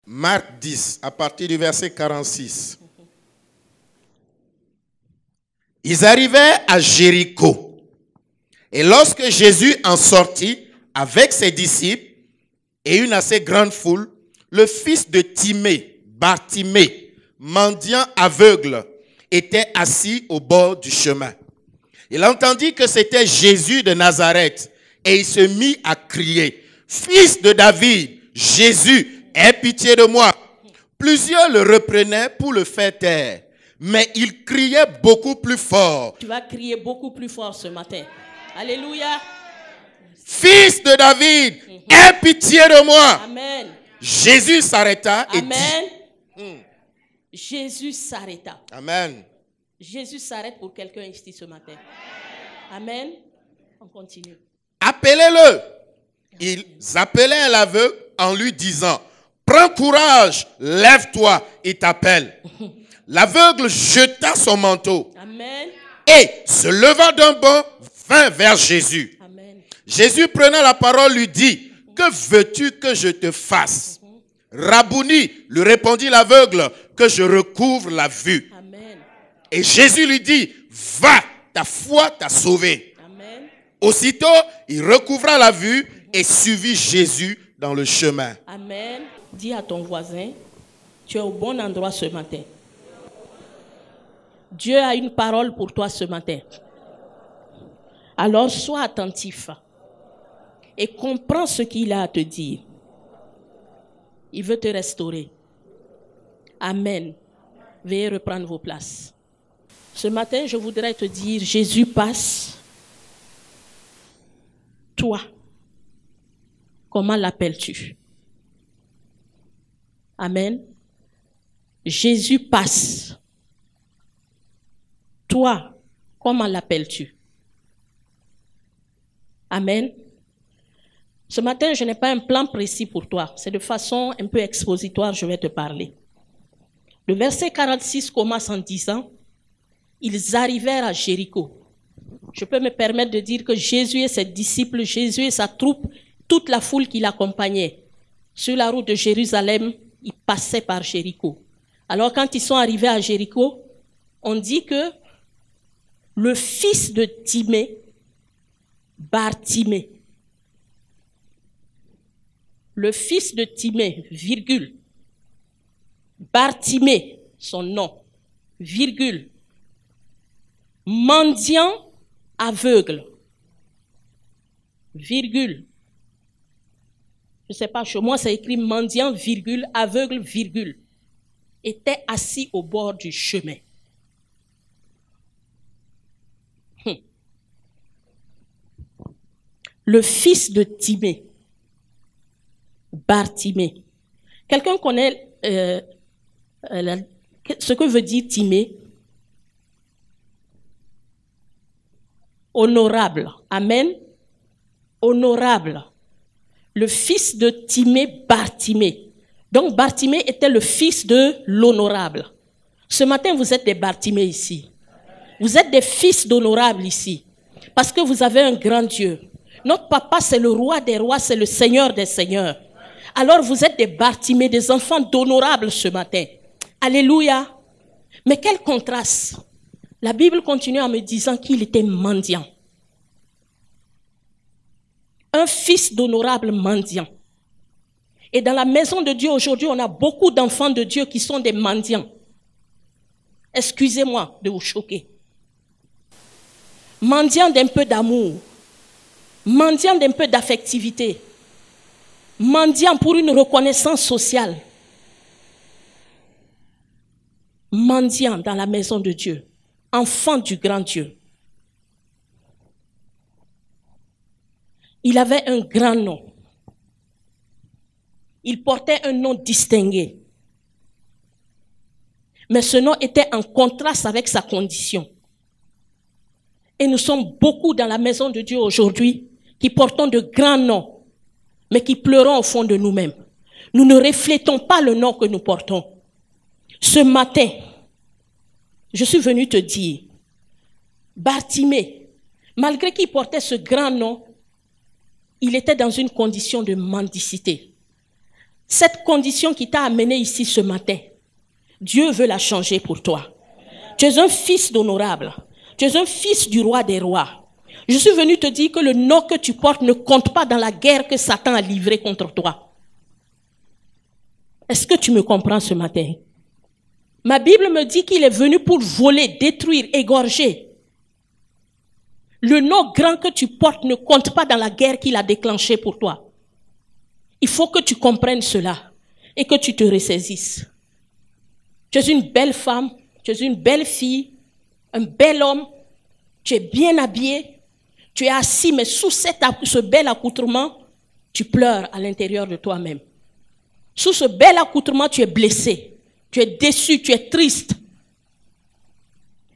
Marc 10, à partir du verset 46. Ils arrivaient à Jéricho. Et lorsque Jésus en sortit avec ses disciples et une assez grande foule, le fils de Timée, Bartimée, mendiant aveugle, était assis au bord du chemin. Il entendit que c'était Jésus de Nazareth et il se mit à crier, « Fils de David, Jésus, aie pitié de moi. » Plusieurs le reprenaient pour le faire taire, mais il criait beaucoup plus fort. Tu vas crier beaucoup plus fort ce matin. Alléluia. Fils de David, aie pitié de moi. Amen. Jésus s'arrêta et Amen. dit. Jésus s'arrêta. Amen. Jésus s'arrête pour quelqu'un ici ce matin. Amen. On continue. Appelez-le. Ils appelaient l'aveugle en lui disant, prends courage, lève-toi, il t'appelle. L'aveugle jeta son manteau. Amen. Et se levant d'un bond, vint vers Jésus. Amen. Jésus prenant la parole lui dit, que veux-tu que je te fasse? Rabouni, lui répondit l'aveugle, que je recouvre la vue. Amen. Et Jésus lui dit, va, ta foi t'a sauvé. Amen. Aussitôt, il recouvra la vue et suivit Jésus dans le chemin. Amen. Dis à ton voisin, tu es au bon endroit ce matin. Dieu a une parole pour toi ce matin. Alors sois attentif et comprends ce qu'il a à te dire. Il veut te restaurer. Amen. Veuillez reprendre vos places. Ce matin, je voudrais te dire, Jésus passe. Toi, comment l'appelles-tu? Amen. Jésus passe. Toi, comment l'appelles-tu? Amen. Ce matin, je n'ai pas un plan précis pour toi. C'est de façon un peu expositoire, je vais te parler. Le verset 46 commence en disant, ils arrivèrent à Jéricho. Je peux me permettre de dire que Jésus et ses disciples, Jésus et sa troupe, toute la foule qui l'accompagnait, sur la route de Jérusalem, ils passaient par Jéricho. Alors quand ils sont arrivés à Jéricho, on dit que le fils de Timée, Bartimée, le fils de Timée, virgule, Bartimée, son nom, virgule, mendiant aveugle, virgule. Je ne sais pas, chez moi c'est écrit mendiant, virgule, aveugle, virgule, était assis au bord du chemin. Le fils de Timée, Bartimée. Quelqu'un connaît ce que veut dire Timée? Honorable. Amen. Honorable. Le fils de Timée, Bartimée. Donc Bartimée était le fils de l'honorable. Ce matin, vous êtes des Bartimée ici. Vous êtes des fils d'honorable ici. Parce que vous avez un grand Dieu. Notre papa, c'est le roi des rois, c'est le Seigneur des seigneurs. Alors vous êtes des Bartimée, des enfants d'honorable ce matin. Alléluia. Mais quel contraste. La Bible continue en me disant qu'il était mendiant. Un fils d'honorable mendiant. Et dans la maison de Dieu aujourd'hui, on a beaucoup d'enfants de Dieu qui sont des mendiants. Excusez-moi de vous choquer. Mendiants d'un peu d'amour. Mendiants d'un peu d'affectivité. Mendiants pour une reconnaissance sociale. Mendiants dans la maison de Dieu. Enfant du grand Dieu. Il avait un grand nom. Il portait un nom distingué. Mais ce nom était en contraste avec sa condition. Et nous sommes beaucoup dans la maison de Dieu aujourd'hui qui portons de grands noms, mais qui pleurons au fond de nous-mêmes. Nous ne reflétons pas le nom que nous portons. Ce matin, je suis venu te dire, Bartimée, malgré qu'il portait ce grand nom, il était dans une condition de mendicité. Cette condition qui t'a amené ici ce matin, Dieu veut la changer pour toi. Tu es un fils d'honorable. Tu es un fils du roi des rois. Je suis venu te dire que le nom que tu portes ne compte pas dans la guerre que Satan a livrée contre toi. Est-ce que tu me comprends ce matin? Ma Bible me dit qu'il est venu pour voler, détruire, égorger. Le nom grand que tu portes ne compte pas dans la guerre qu'il a déclenchée pour toi. Il faut que tu comprennes cela et que tu te ressaisisses. Tu es une belle femme, tu es une belle fille, un bel homme, tu es bien habillé, tu es assis, mais sous ce bel accoutrement, tu pleures à l'intérieur de toi-même. Sous ce bel accoutrement, tu es blessé, tu es déçu, tu es triste.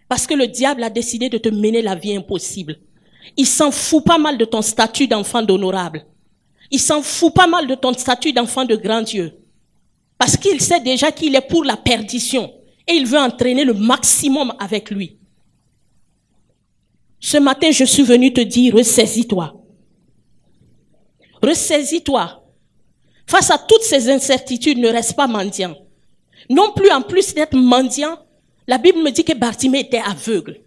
Parce que le diable a décidé de te mener la vie impossible. Il s'en fout pas mal de ton statut d'enfant d'honorable. Il s'en fout pas mal de ton statut d'enfant de grand Dieu. Parce qu'il sait déjà qu'il est pour la perdition. Et il veut entraîner le maximum avec lui. Ce matin, je suis venu te dire, ressaisis-toi. Ressaisis-toi. Face à toutes ces incertitudes, ne reste pas mendiant. Non plus, en plus d'être mendiant, la Bible me dit que Bartimée était aveugle.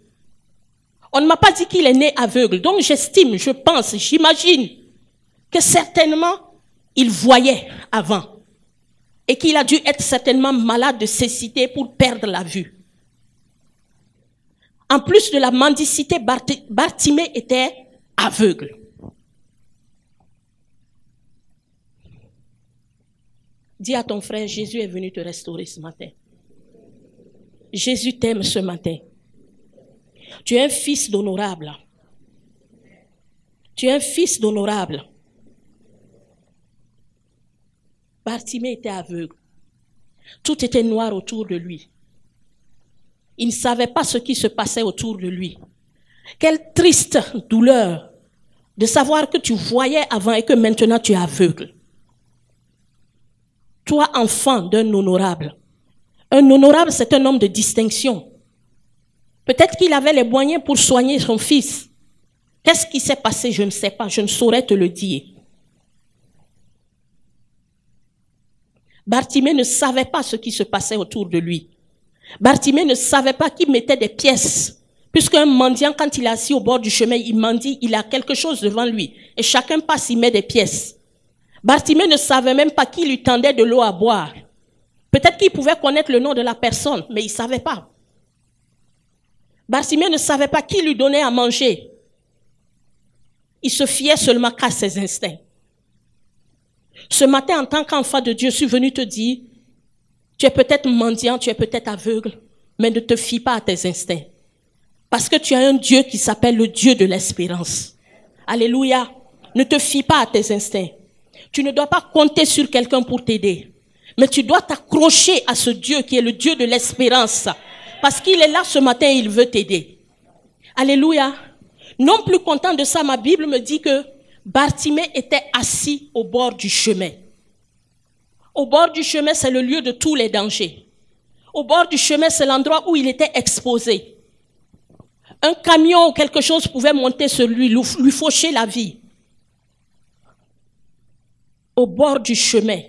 On ne m'a pas dit qu'il est né aveugle. Donc j'estime, je pense, j'imagine que certainement, il voyait avant. Et qu'il a dû être certainement malade de cécité pour perdre la vue. En plus de la mendicité, Bartimée était aveugle. Dis à ton frère, Jésus est venu te restaurer ce matin. Jésus t'aime ce matin. Tu es un fils d'honorable. Tu es un fils d'honorable. Bartimée était aveugle. Tout était noir autour de lui. Il ne savait pas ce qui se passait autour de lui. Quelle triste douleur de savoir que tu voyais avant et que maintenant tu es aveugle. Toi, enfant d'un honorable. Un honorable, c'est un homme de distinction. Peut-être qu'il avait les moyens pour soigner son fils. Qu'est-ce qui s'est passé? Je ne sais pas. Je ne saurais te le dire. Bartimée ne savait pas ce qui se passait autour de lui. Bartimée ne savait pas qu'il mettait des pièces. Puisqu'un mendiant, quand il est assis au bord du chemin, il mendie, il a quelque chose devant lui. Et chacun passe, il met des pièces. Bartimée ne savait même pas qui lui tendait de l'eau à boire. Peut-être qu'il pouvait connaître le nom de la personne, mais il ne savait pas. Bartimée ne savait pas qui lui donnait à manger. Il se fiait seulement qu'à ses instincts. Ce matin, en tant qu'enfant de Dieu, je suis venu te dire, tu es peut-être mendiant, tu es peut-être aveugle, mais ne te fie pas à tes instincts. Parce que tu as un Dieu qui s'appelle le Dieu de l'espérance. Alléluia. Ne te fie pas à tes instincts. Tu ne dois pas compter sur quelqu'un pour t'aider. Mais tu dois t'accrocher à ce Dieu qui est le Dieu de l'espérance. Parce qu'il est là ce matin et il veut t'aider. Alléluia. Non plus content de ça, ma Bible me dit que Bartimée était assis au bord du chemin. Au bord du chemin, c'est le lieu de tous les dangers. Au bord du chemin, c'est l'endroit où il était exposé. Un camion ou quelque chose pouvait monter sur lui, lui faucher la vie. Au bord du chemin,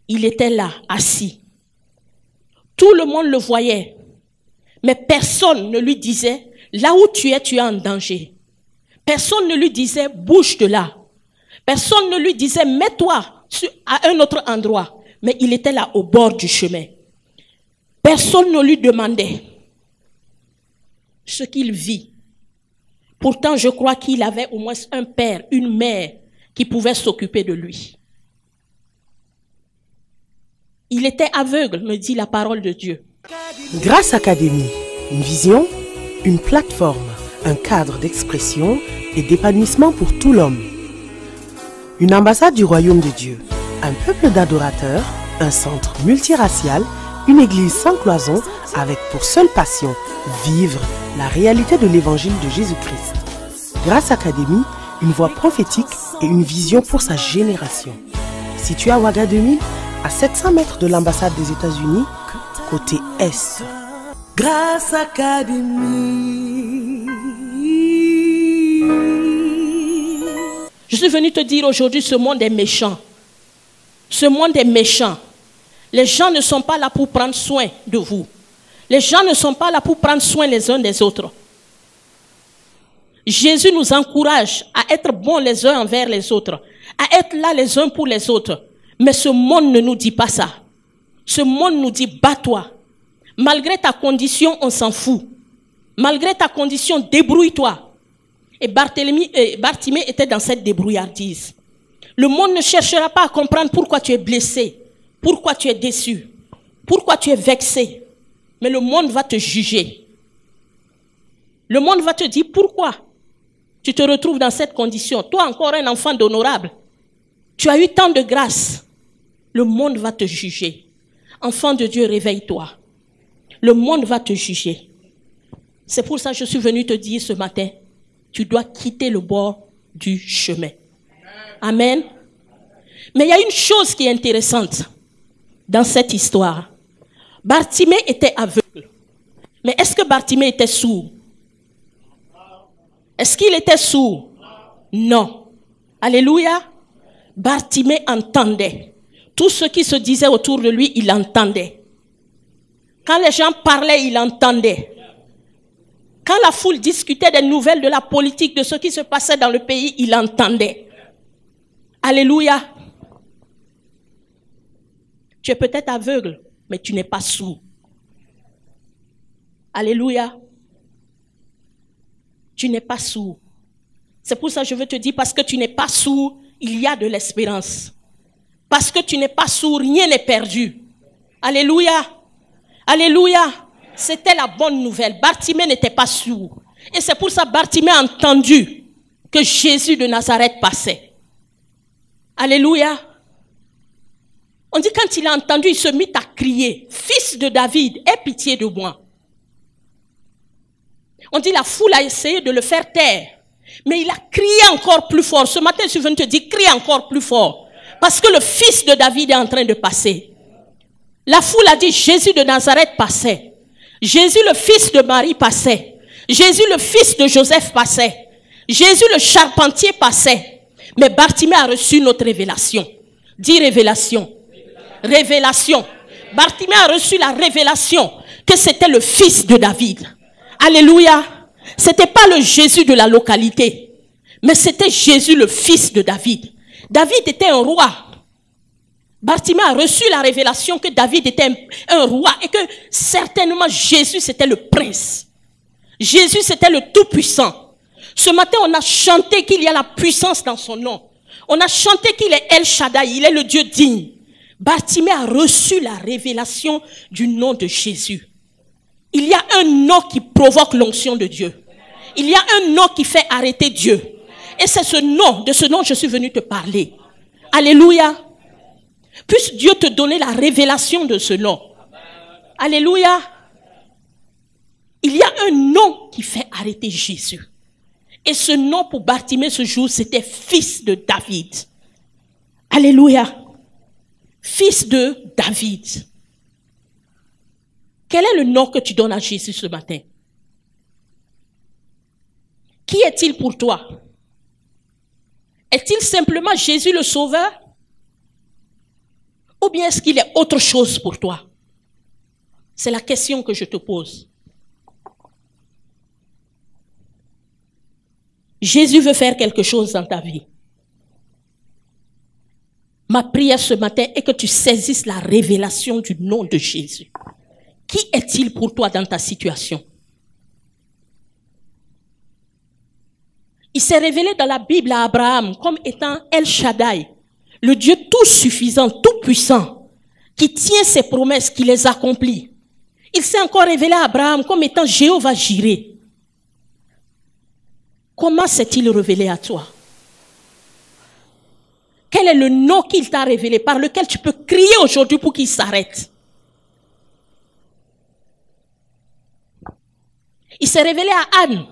il était là, assis. Tout le monde le voyait, mais personne ne lui disait, là où tu es en danger. Personne ne lui disait, bouge de là. Personne ne lui disait, mets-toi à un autre endroit. Mais il était là, au bord du chemin. Personne ne lui demandait ce qu'il vit. Pourtant, je crois qu'il avait au moins un père, une mère qui pouvait s'occuper de lui. Il était aveugle, me dit la parole de Dieu. Grâce Académie, une vision, une plateforme, un cadre d'expression et d'épanouissement pour tout l'homme. Une ambassade du royaume de Dieu, un peuple d'adorateurs, un centre multiracial une église sans cloison avec pour seule passion vivre la réalité de l'évangile de Jésus-Christ. Grâce Academy, une voix prophétique et une vision pour sa génération. Situé à Ouaga 2000, à 700 mètres de l'ambassade des États-Unis, côté Est. Grâce Academy. Je suis venu te dire aujourd'hui, ce monde est méchant. Ce monde est méchant. Les gens ne sont pas là pour prendre soin de vous. Les gens ne sont pas là pour prendre soin les uns des autres. Jésus nous encourage à être bons les uns envers les autres, à être là les uns pour les autres. Mais ce monde ne nous dit pas ça. Ce monde nous dit, bats-toi. Malgré ta condition, on s'en fout. Malgré ta condition, débrouille-toi. Et Bartimée était dans cette débrouillardise. Le monde ne cherchera pas à comprendre pourquoi tu es blessé, pourquoi tu es déçu, pourquoi tu es vexé. Mais le monde va te juger. Le monde va te dire pourquoi tu te retrouves dans cette condition. Toi encore un enfant d'honorable. Tu as eu tant de grâce. Le monde va te juger. Enfant de Dieu, réveille-toi. Le monde va te juger. C'est pour ça que je suis venu te dire ce matin, tu dois quitter le bord du chemin. Amen. Mais il y a une chose qui est intéressante dans cette histoire. Bartimée était aveugle. Mais est-ce que Bartimée était sourd? Est-ce qu'il était sourd? Non. Alléluia. Bartimée entendait. Tout ce qui se disait autour de lui, il entendait. Quand les gens parlaient, il entendait. Quand la foule discutait des nouvelles de la politique, de ce qui se passait dans le pays, il entendait. Alléluia. Tu es peut-être aveugle, mais tu n'es pas sourd. Alléluia. Tu n'es pas sourd. C'est pour ça que je veux te dire, parce que tu n'es pas sourd, il y a de l'espérance. Parce que tu n'es pas sourd, rien n'est perdu. Alléluia. Alléluia. C'était la bonne nouvelle. Bartimée n'était pas sourd. Et c'est pour ça que Bartimée a entendu que Jésus de Nazareth passait. Alléluia. On dit quand il a entendu, il se mit à crier, « Fils de David, aie pitié de moi. » On dit la foule a essayé de le faire taire. Mais il a crié encore plus fort. Ce matin, je suis venu te dire, crie encore plus fort. Parce que le fils de David est en train de passer. La foule a dit, Jésus de Nazareth passait. Jésus le fils de Marie passait. Jésus le fils de Joseph passait. Jésus le charpentier passait. Mais Bartimée a reçu notre révélation. Dis révélation. Révélation. Bartimée a reçu la révélation que c'était le fils de David. Alléluia. C'était pas le Jésus de la localité, mais c'était Jésus le fils de David. David était un roi. Bartimée a reçu la révélation que David était un roi et que certainement Jésus c'était le prince. Jésus c'était le tout-puissant. Ce matin on a chanté qu'il y a la puissance dans son nom. On a chanté qu'il est El Shaddai, il est le Dieu digne. Bartimée a reçu la révélation du nom de Jésus. Il y a un nom qui provoque l'onction de Dieu. Il y a un nom qui fait arrêter Dieu. Et c'est de ce nom je suis venu te parler. Alléluia. Puisse Dieu te donner la révélation de ce nom. Alléluia. Il y a un nom qui fait arrêter Jésus. Et ce nom pour Bartimée ce jour, c'était fils de David. Alléluia. Fils de David. Quel est le nom que tu donnes à Jésus ce matin? Qui est-il pour toi? Est-il simplement Jésus le Sauveur? Ou bien est-ce qu'il est autre chose pour toi? C'est la question que je te pose. Jésus veut faire quelque chose dans ta vie. Ma prière ce matin est que tu saisisses la révélation du nom de Jésus. Qui est-il pour toi dans ta situation? Il s'est révélé dans la Bible à Abraham comme étant El Shaddai, le Dieu tout suffisant, tout puissant, qui tient ses promesses, qui les accomplit. Il s'est encore révélé à Abraham comme étant Jéhovah Jireh. Comment s'est-il révélé à toi? Quel est le nom qu'il t'a révélé, par lequel tu peux crier aujourd'hui pour qu'il s'arrête? Il s'est révélé à Anne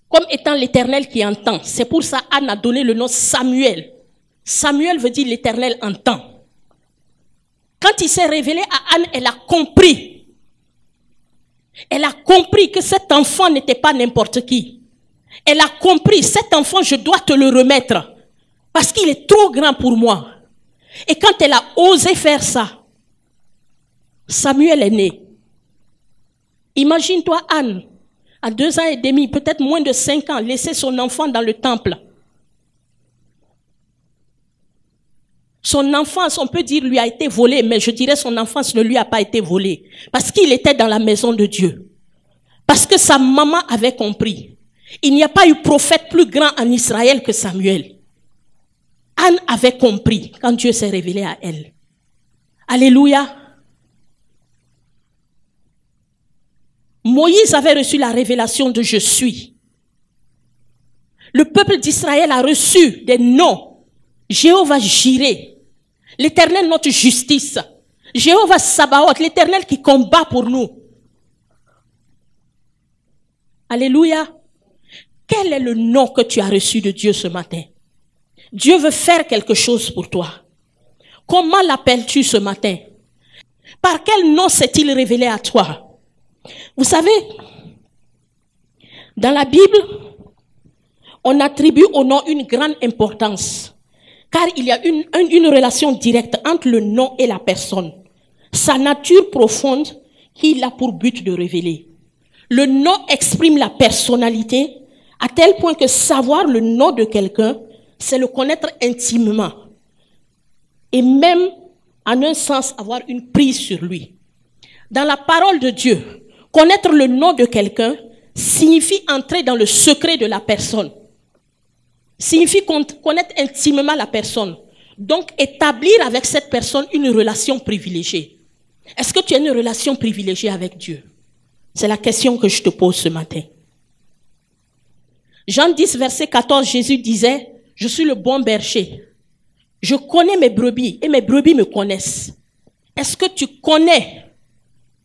comme étant l'Éternel qui entend. C'est pour ça Anne a donné le nom Samuel. Samuel veut dire l'Éternel entend. Quand il s'est révélé à Anne, elle a compris. Elle a compris que cet enfant n'était pas n'importe qui. Elle a compris, cet enfant, je dois te le remettre parce qu'il est trop grand pour moi. Et quand elle a osé faire ça, Samuel est né. Imagine-toi Anne, à 2 ans et demi, peut-être moins de 5 ans, laisser son enfant dans le temple. Son enfance, on peut dire, lui a été volée, mais je dirais son enfance ne lui a pas été volée. Parce qu'il était dans la maison de Dieu. Parce que sa maman avait compris. Il n'y a pas eu prophète plus grand en Israël que Samuel. Anne avait compris quand Dieu s'est révélé à elle. Alléluia. Moïse avait reçu la révélation de je suis. Le peuple d'Israël a reçu des noms. Jéhovah Jireh, l'Éternel notre justice. Jéhovah Sabaoth, l'Éternel qui combat pour nous. Alléluia. Quel est le nom que tu as reçu de Dieu ce matin? Dieu veut faire quelque chose pour toi. Comment l'appelles-tu ce matin? Par quel nom s'est-il révélé à toi? Vous savez, dans la Bible, on attribue au nom une grande importance. Car il y a une relation directe entre le nom et la personne. Sa nature profonde qu'il a pour but de révéler. Le nom exprime la personnalité à tel point que savoir le nom de quelqu'un, c'est le connaître intimement. Et même, en un sens, avoir une prise sur lui. Dans la parole de Dieu, connaître le nom de quelqu'un signifie entrer dans le secret de la personne. Signifie connaître intimement la personne. Donc, établir avec cette personne une relation privilégiée. Est-ce que tu as une relation privilégiée avec Dieu? C'est la question que je te pose ce matin. Jean 10, verset 14, Jésus disait, « Je suis le bon berger. Je connais mes brebis et mes brebis me connaissent. » Est-ce que tu connais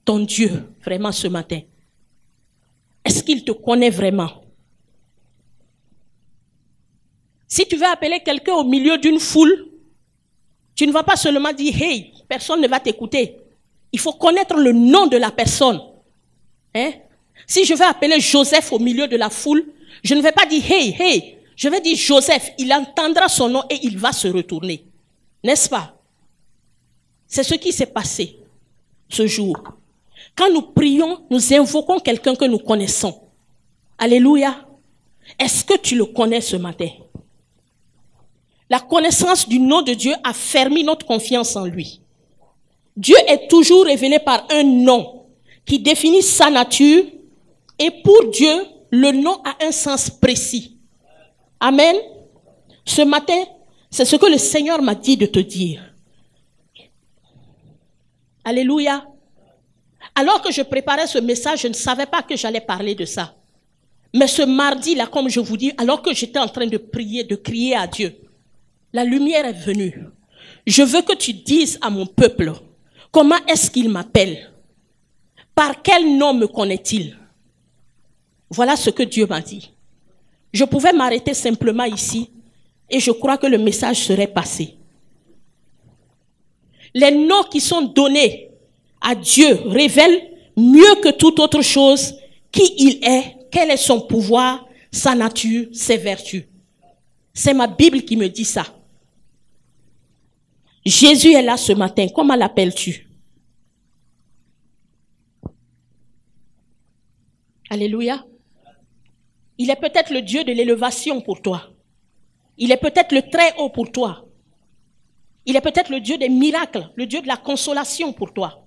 ton Dieu vraiment ce matin? Est-ce qu'il te connaît vraiment? Si tu veux appeler quelqu'un au milieu d'une foule, tu ne vas pas seulement dire « Hey », personne ne va t'écouter. Il faut connaître le nom de la personne. Hein? Si je veux appeler Joseph au milieu de la foule, je ne vais pas dire « Hey, hey ». Je vais dire Joseph, il entendra son nom et il va se retourner. N'est-ce pas? C'est ce qui s'est passé ce jour. Quand nous prions, nous invoquons quelqu'un que nous connaissons. Alléluia. Est-ce que tu le connais ce matin? La connaissance du nom de Dieu a fermé notre confiance en lui. Dieu est toujours révélé par un nom qui définit sa nature et pour Dieu, le nom a un sens précis. Amen. Ce matin, c'est ce que le Seigneur m'a dit de te dire. Alléluia. Alors que je préparais ce message, je ne savais pas que j'allais parler de ça. Mais ce mardi-là, comme je vous dis, alors que j'étais en train de prier, de crier à Dieu, la lumière est venue. Je veux que tu dises à mon peuple, comment est-ce qu'il m'appelle? Par quel nom me connaît-il? Voilà ce que Dieu m'a dit. Je pouvais m'arrêter simplement ici et je crois que le message serait passé. Les noms qui sont donnés à Dieu révèlent mieux que toute autre chose qui il est, quel est son pouvoir, sa nature, ses vertus. C'est ma Bible qui me dit ça. Jésus est là ce matin. Comment l'appelles-tu? Alléluia. Il est peut-être le Dieu de l'élévation pour toi. Il est peut-être le très haut pour toi. Il est peut-être le Dieu des miracles, le Dieu de la consolation pour toi.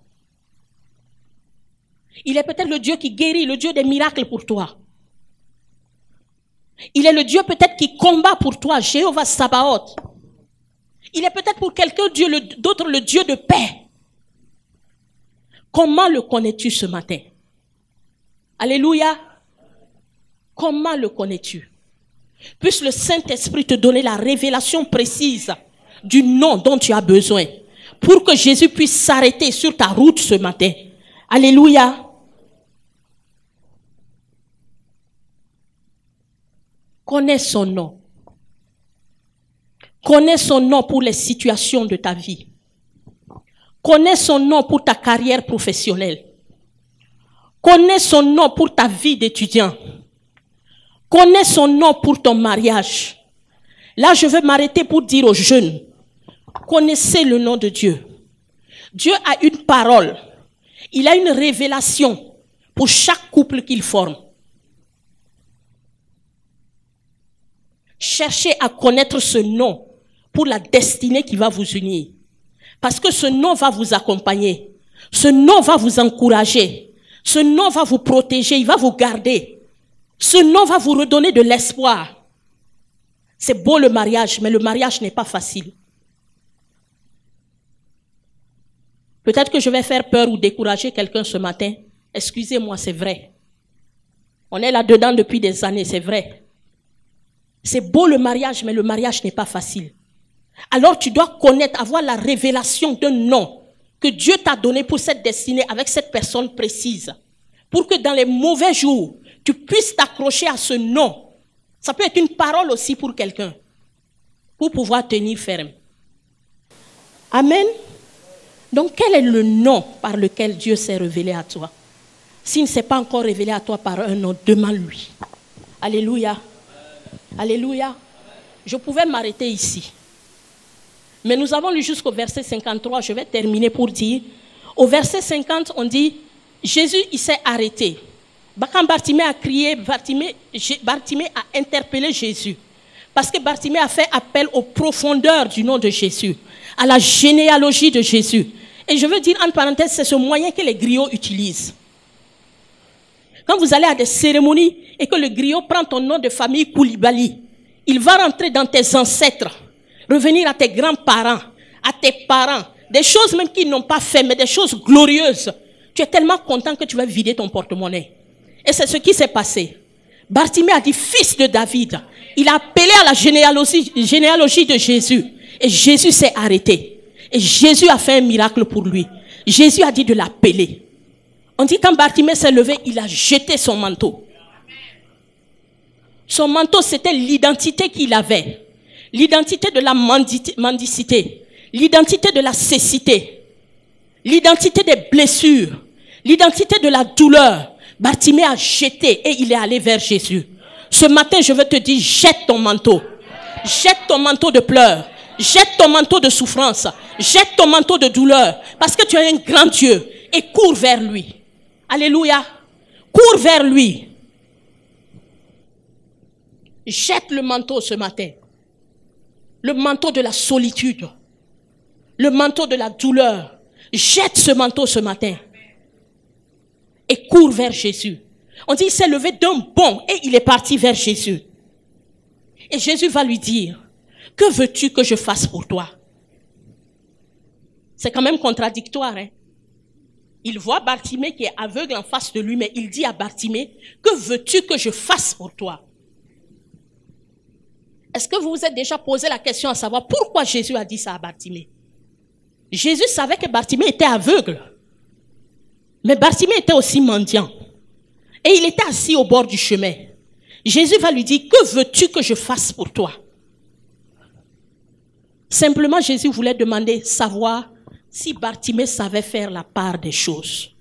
Il est peut-être le Dieu qui guérit, le Dieu des miracles pour toi. Il est le Dieu peut-être qui combat pour toi, Jéhovah Sabaoth. Il est peut-être pour quelqu'un d'autre le Dieu de paix. Comment le connais-tu ce matin? Alléluia. Comment le connais-tu? Puisse le Saint-Esprit te donner la révélation précise du nom dont tu as besoin pour que Jésus puisse s'arrêter sur ta route ce matin. Alléluia. Connais son nom. Connais son nom pour les situations de ta vie. Connais son nom pour ta carrière professionnelle. Connais son nom pour ta vie d'étudiant. Connais son nom pour ton mariage. Là, je veux m'arrêter pour dire aux jeunes, connaissez le nom de Dieu. Dieu a une parole. Il a une révélation pour chaque couple qu'il forme. Cherchez à connaître ce nom pour la destinée qui va vous unir. Parce que ce nom va vous accompagner. Ce nom va vous encourager. Ce nom va vous protéger, il va vous garder. Ce nom va vous redonner de l'espoir. C'est beau le mariage, mais le mariage n'est pas facile. Peut-être que je vais faire peur ou décourager quelqu'un ce matin. Excusez-moi, c'est vrai. On est là-dedans depuis des années, c'est vrai. C'est beau le mariage, mais le mariage n'est pas facile. Alors tu dois connaître, avoir la révélation d'un nom que Dieu t'a donné pour cette destinée avec cette personne précise. Pour que dans les mauvais jours, tu puisses t'accrocher à ce nom. Ça peut être une parole aussi pour quelqu'un. Pour pouvoir tenir ferme. Amen. Donc quel est le nom par lequel Dieu s'est révélé à toi? S'il ne s'est pas encore révélé à toi par un nom, demande-lui. Alléluia. Alléluia. Je pouvais m'arrêter ici. Mais nous avons lu jusqu'au verset 53. Je vais terminer pour dire. Au verset 50, on dit, Jésus, il s'est arrêté. Quand Bartimée a crié, Bartimée a interpellé Jésus. Parce que Bartimée a fait appel aux profondeurs du nom de Jésus. À la généalogie de Jésus. Et je veux dire, entre parenthèses, c'est ce moyen que les griots utilisent. Quand vous allez à des cérémonies et que le griot prend ton nom de famille Koulibaly, il va rentrer dans tes ancêtres, revenir à tes grands-parents, à tes parents, des choses même qu'ils n'ont pas fait, mais des choses glorieuses. Tu es tellement content que tu vas vider ton porte-monnaie. Et c'est ce qui s'est passé. Bartimée a dit, fils de David. Il a appelé à la généalogie de Jésus. Et Jésus s'est arrêté. Et Jésus a fait un miracle pour lui. Jésus a dit de l'appeler. On dit quand Bartimée s'est levé, il a jeté son manteau. Son manteau, c'était l'identité qu'il avait. L'identité de la mendicité. L'identité de la cécité. L'identité des blessures. L'identité de la douleur. Bartimée a jeté et il est allé vers Jésus. Ce matin, je veux te dire, jette ton manteau. Jette ton manteau de pleurs. Jette ton manteau de souffrance. Jette ton manteau de douleur. Parce que tu as un grand Dieu. Et cours vers lui. Alléluia. Cours vers lui. Jette le manteau ce matin. Le manteau de la solitude. Le manteau de la douleur. Jette ce manteau ce matin. Et cours vers Jésus. On dit, il s'est levé d'un bond et il est parti vers Jésus. Et Jésus va lui dire, que veux-tu que je fasse pour toi? C'est quand même contradictoire, hein? Il voit Bartimée qui est aveugle en face de lui, mais il dit à Bartimée, que veux-tu que je fasse pour toi? Est-ce que vous vous êtes déjà posé la question à savoir pourquoi Jésus a dit ça à Bartimée? Jésus savait que Bartimée était aveugle. Mais Bartimée était aussi mendiant. Et il était assis au bord du chemin. Jésus va lui dire, que veux-tu que je fasse pour toi? Simplement, Jésus voulait demander, savoir si Bartimée savait faire la part des choses.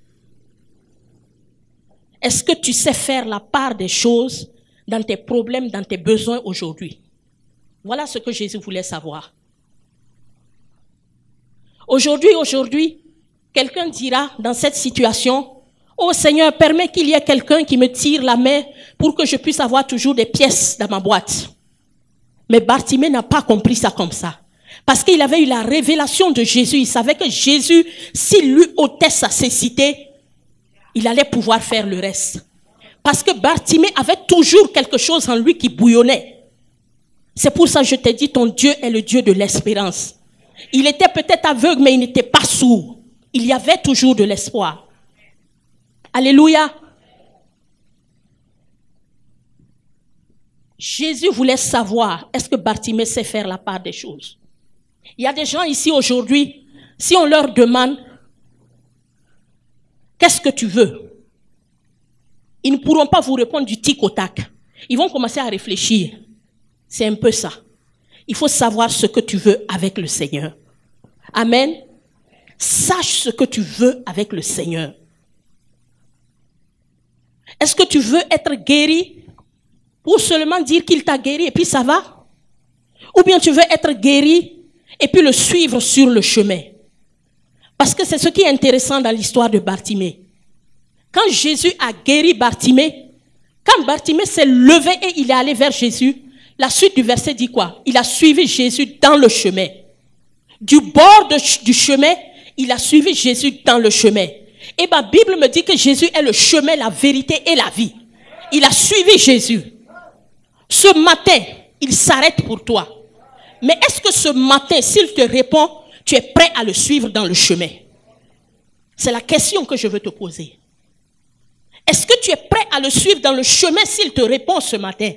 Est-ce que tu sais faire la part des choses dans tes problèmes, dans tes besoins aujourd'hui? Voilà ce que Jésus voulait savoir. Aujourd'hui, quelqu'un dira dans cette situation, oh Seigneur, permets qu'il y ait quelqu'un qui me tire la main pour que je puisse avoir toujours des pièces dans ma boîte. Mais Bartimée n'a pas compris ça comme ça. Parce qu'il avait eu la révélation de Jésus. Il savait que Jésus, s'il lui ôtait sa cécité, il allait pouvoir faire le reste. Parce que Bartimée avait toujours quelque chose en lui qui bouillonnait. C'est pour ça que je t'ai dit, ton Dieu est le Dieu de l'espérance. Il était peut-être aveugle, mais il n'était pas sourd. Il y avait toujours de l'espoir. Alléluia. Jésus voulait savoir, est-ce que Bartimée sait faire la part des choses? Il y a des gens ici aujourd'hui, si on leur demande, qu'est-ce que tu veux? Ils ne pourront pas vous répondre du tic au tac. Ils vont commencer à réfléchir. C'est un peu ça. Il faut savoir ce que tu veux avec le Seigneur. Amen. Sache ce que tu veux avec le Seigneur. Est-ce que tu veux être guéri pour seulement dire qu'il t'a guéri et puis ça va? Ou bien tu veux être guéri et puis le suivre sur le chemin? Parce que c'est ce qui est intéressant dans l'histoire de Bartimée. Quand Jésus a guéri Bartimée, quand Bartimée s'est levé et il est allé vers Jésus, la suite du verset dit quoi? Il a suivi Jésus dans le chemin. Du bord du chemin, il a suivi Jésus dans le chemin. Et ma Bible me dit que Jésus est le chemin, la vérité et la vie. Il a suivi Jésus. Ce matin, il s'arrête pour toi. Mais est-ce que ce matin, s'il te répond, tu es prêt à le suivre dans le chemin? C'est la question que je veux te poser. Est-ce que tu es prêt à le suivre dans le chemin s'il te répond ce matin?